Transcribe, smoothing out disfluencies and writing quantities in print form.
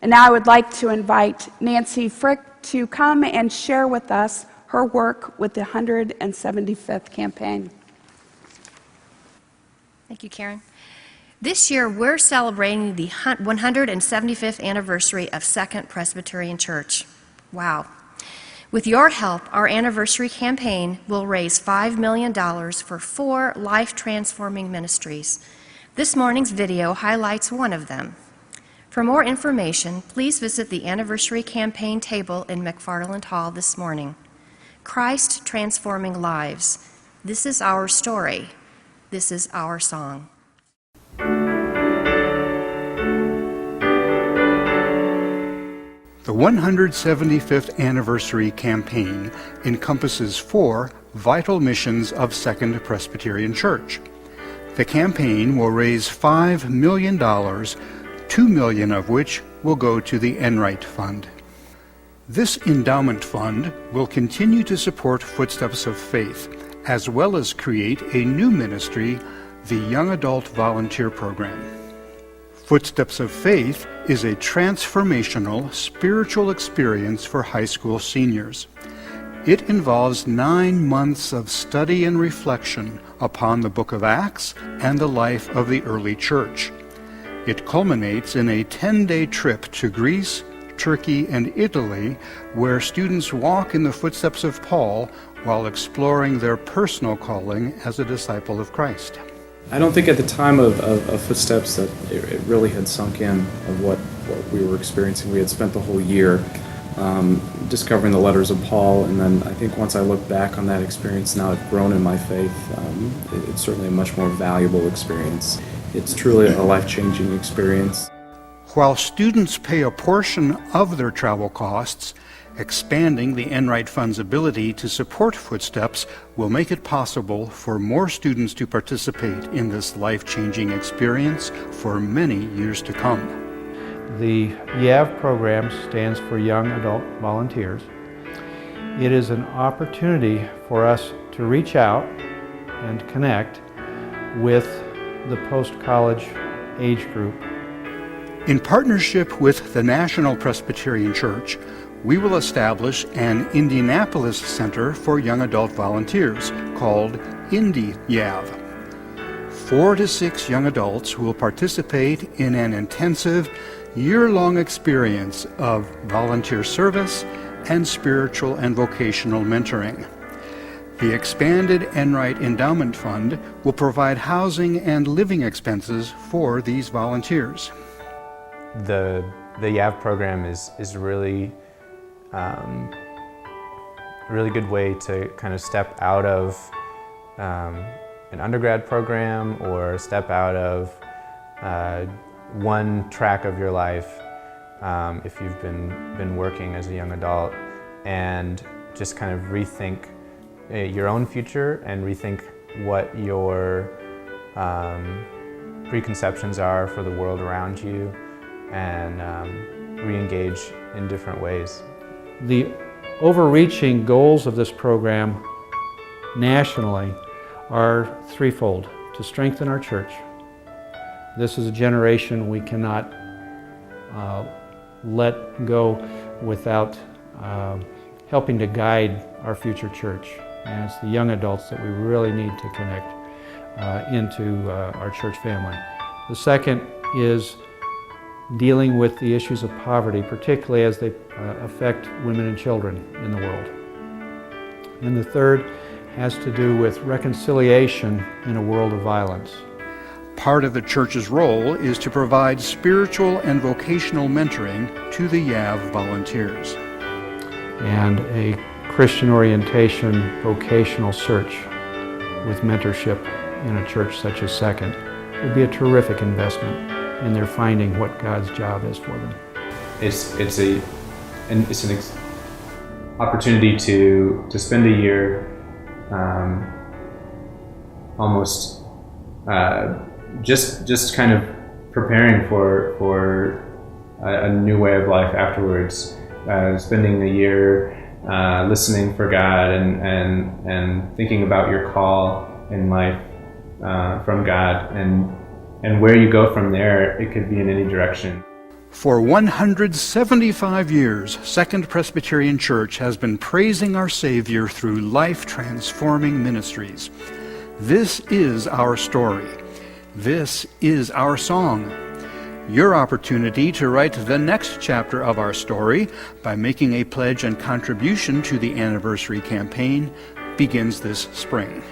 And now I would like to invite Nancy Frick to come and share with us her work with the 175th campaign. Thank you, Karen. This year, we're celebrating the 175th anniversary of Second Presbyterian Church. Wow. With your help, our anniversary campaign will raise $5 million for 4 life-transforming ministries. This morning's video highlights one of them. For more information, please visit the anniversary campaign table in McFarland Hall this morning. Christ transforming lives. This is our story. This is our song. The 175th anniversary campaign encompasses 4 vital missions of Second Presbyterian Church. The campaign will raise $5 million, $2 million of which will go to the Enright Fund. This endowment fund will continue to support Footsteps of Faith, as well as create a new ministry, the Young Adult Volunteer Program. Footsteps of Faith is a transformational spiritual experience for high school seniors. It involves 9 months of study and reflection upon the Book of Acts and the life of the early church. It culminates in a 10-day trip to Greece, Turkey, and Italy, where students walk in the footsteps of Paul while exploring their personal calling as a disciple of Christ. I don't think at the time of Footsteps that it really had sunk in of what we were experiencing. We had spent the whole year discovering the letters of Paul, and then I think once I look back on that experience, now I've grown in my faith. It's certainly a much more valuable experience. It's truly a life-changing experience. While students pay a portion of their travel costs, expanding the Enright Fund's ability to support Footsteps will make it possible for more students to participate in this life-changing experience for many years to come. The YAV program stands for Young Adult Volunteers. It is an opportunity for us to reach out and connect with the post-college age group. In partnership with the National Presbyterian Church, we will establish an Indianapolis Center for Young Adult Volunteers called IndyYav. 4 to 6 young adults will participate in an intensive, year-long experience of volunteer service and spiritual and vocational mentoring. The expanded Enright Endowment Fund will provide housing and living expenses for these volunteers. The YAV program is really really good way to kind of step out of an undergrad program or step out of one track of your life if you've been working as a young adult, and just kind of rethink your own future and rethink what your preconceptions are for the world around you, and re-engage in different ways. The overreaching goals of this program nationally are threefold: to strengthen our church. This is a generation we cannot let go without helping to guide our future church. And it's the young adults that we really need to connect into our church family. The second is dealing with the issues of poverty, particularly as they affect women and children in the world. And the third has to do with reconciliation in a world of violence. Part of the church's role is to provide spiritual and vocational mentoring to the YAV volunteers. And a Christian orientation vocational search with mentorship in a church such as Second would be a terrific investment in their finding what God's job is for them. It's an opportunity to spend a year almost just kind of preparing for a new way of life afterwards. Spending a year listening for God and thinking about your call in life from God, and where you go from there, it could be in any direction. For 175 years, Second Presbyterian Church has been praising our Savior through life-transforming ministries. This is our story. This is our song. Your opportunity to write the next chapter of our story by making a pledge and contribution to the anniversary campaign begins this spring.